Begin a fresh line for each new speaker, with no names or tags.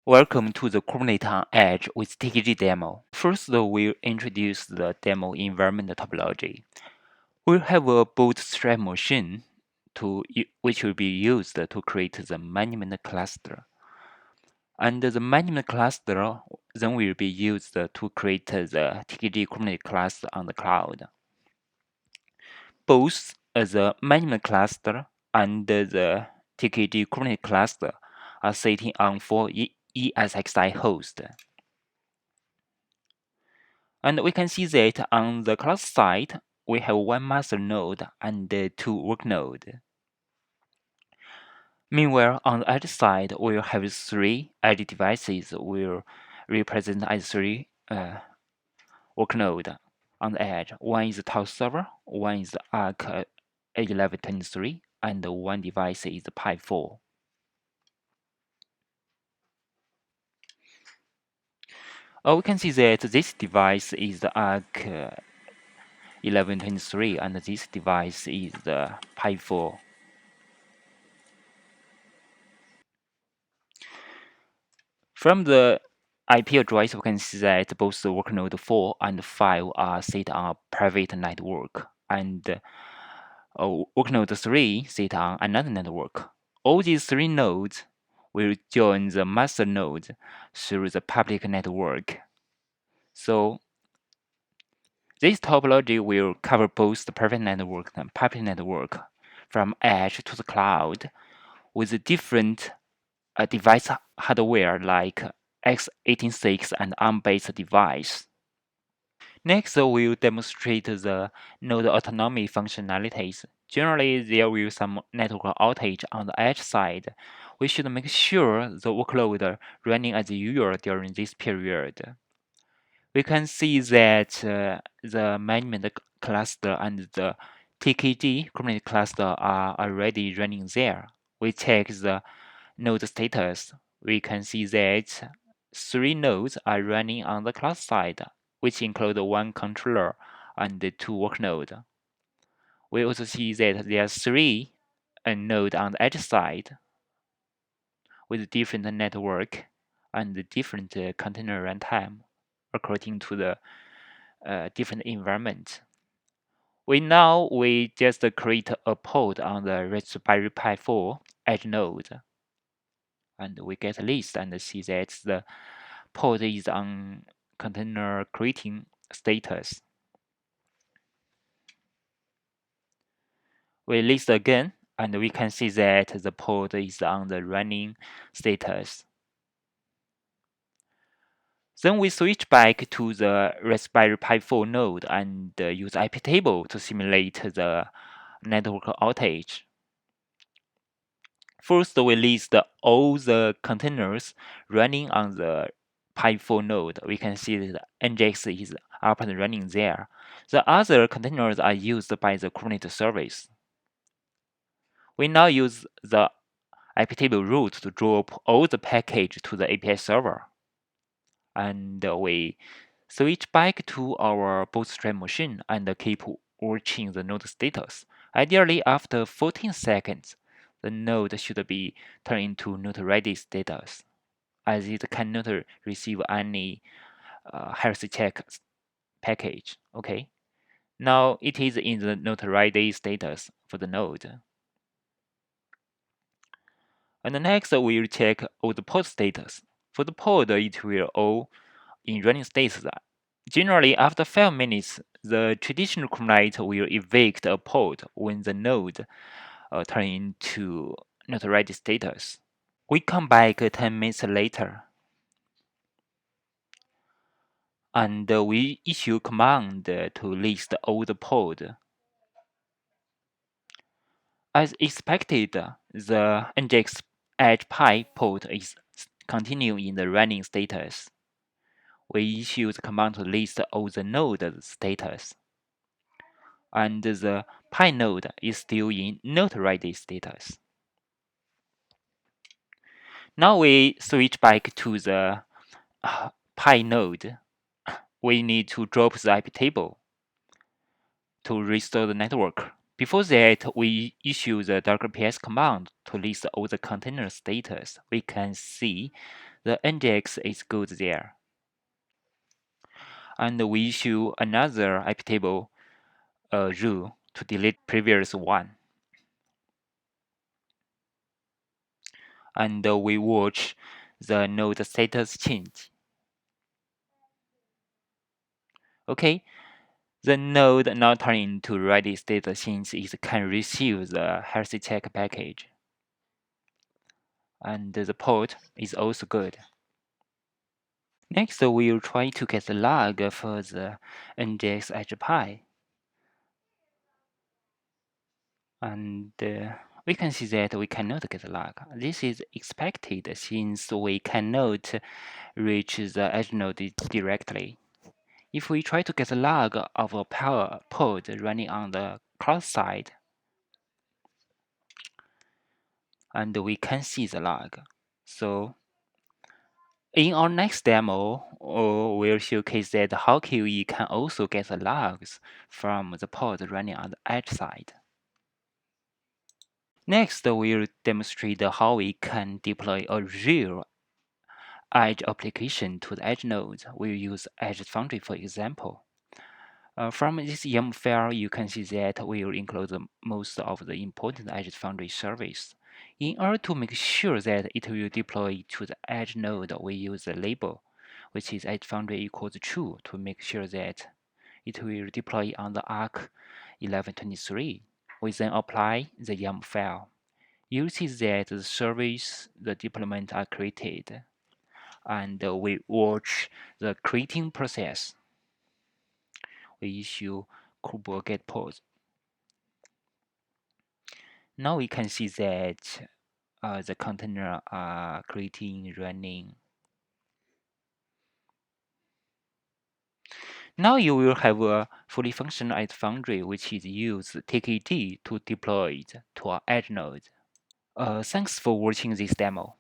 Welcome to the Kubernetes on Edge with TKG demo. First, we'll introduce the demo environment topology. We'll have a bootstrap machine which will be used to create the management cluster. And the management cluster then will be used to create the TKG Kubernetes cluster on the cloud. Both the management cluster and the TKG Kubernetes cluster are sitting on 4 ESXi hosts. And we can see that on the cluster side, we have one master node and two work nodes. Meanwhile, on the edge side, we'll have three edge devices will represent as three work nodes on the edge. One is the top server, one is the Arc 1123, and one device is the Pi 4. We can see that this device is the Arc 1123 and this device is the Pi 4. From the IP address, we can see that both the work node 4 and 5 are sit on a private network, and work node 3 sit on another network. All these three nodes will join the master node through the public network. So this topology will cover both the private network and public network from edge to the cloud with different device hardware like x86 and ARM-based device. Next, we'll demonstrate the node autonomy functionalities. Generally, there will be some network outage on the edge side. We should make sure the workload running as usual during this period. We can see that the management cluster and the TKG Kubernetes cluster are already running there. We check the node status. We can see that three nodes are running on the cluster side, which include one controller and two work nodes. We also see that there are three nodes on the edge side with different network and different container runtime according to the different environment. We just create a pod on the Raspberry Pi 4 edge node, and we get a list and see that the pod is on container creating status. We list again, and we can see that the pod is on the running status. Then we switch back to the Raspberry Pi 4 node and use IP table to simulate the network outage. First, we list all the containers running on the Pi 4 node. We can see that EdgeX is up and running there. The other containers are used by the Kubernetes service. We now use the IP table route to drop all the package to the API server. And we switch back to our bootstrap machine and keep watching the node status. Ideally, after 14 seconds, the node should be turned into node ready status, as it cannot receive any health check package. Okay, now it is in the node ready status for the node. And next, we'll check all the pod status. For the pod, it will all in running status. Generally, after 5 minutes, the traditional Kubernetes will evict a pod when the node turns into not ready status. We come back 10 minutes later, and we issue command to list all the pod. As expected, the EdgeX Edge Pi pod is continuing in the running status. We issue the command to list all the node status. And the Pi node is still in not ready status. Now we switch back to the Pi node. We need to drop the IP table to restore the network. Before that, we issue the .ps command to list all the container status. We can see the index is good there. And we issue another iptable rule to delete previous one. And we watch the node status change. Okay, the node now turn into ready state since it can receive the health check package. And the port is also good. Next, we'll try to get the log for the index edge and we can see that we cannot get the log. This is expected since we cannot reach the edge node directly. If we try to get the log of a power pod running on the cloud side, and we can see the log. So in our next demo, we'll showcase that how QE can also get the logs from the pod running on the edge side. Next, we'll demonstrate how we can deploy a real edge application to the edge nodes. We'll use EdgeX Foundry for example. From this YAML file, you can see that we will include most of the important EdgeX Foundry service. In order to make sure that it will deploy to the edge node, we use the label, which is EdgeX Foundry equals true, to make sure that it will deploy on the ARC 1123. We then apply the YAML file. You see that the service, the deployment are created, and we watch the creating process. We issue kubectl get pause. Now we can see that the container are creating, running. Now you will have a fully functional EdgeX Foundry, which is use TKG to deploy it to our edge node. Thanks for watching this demo.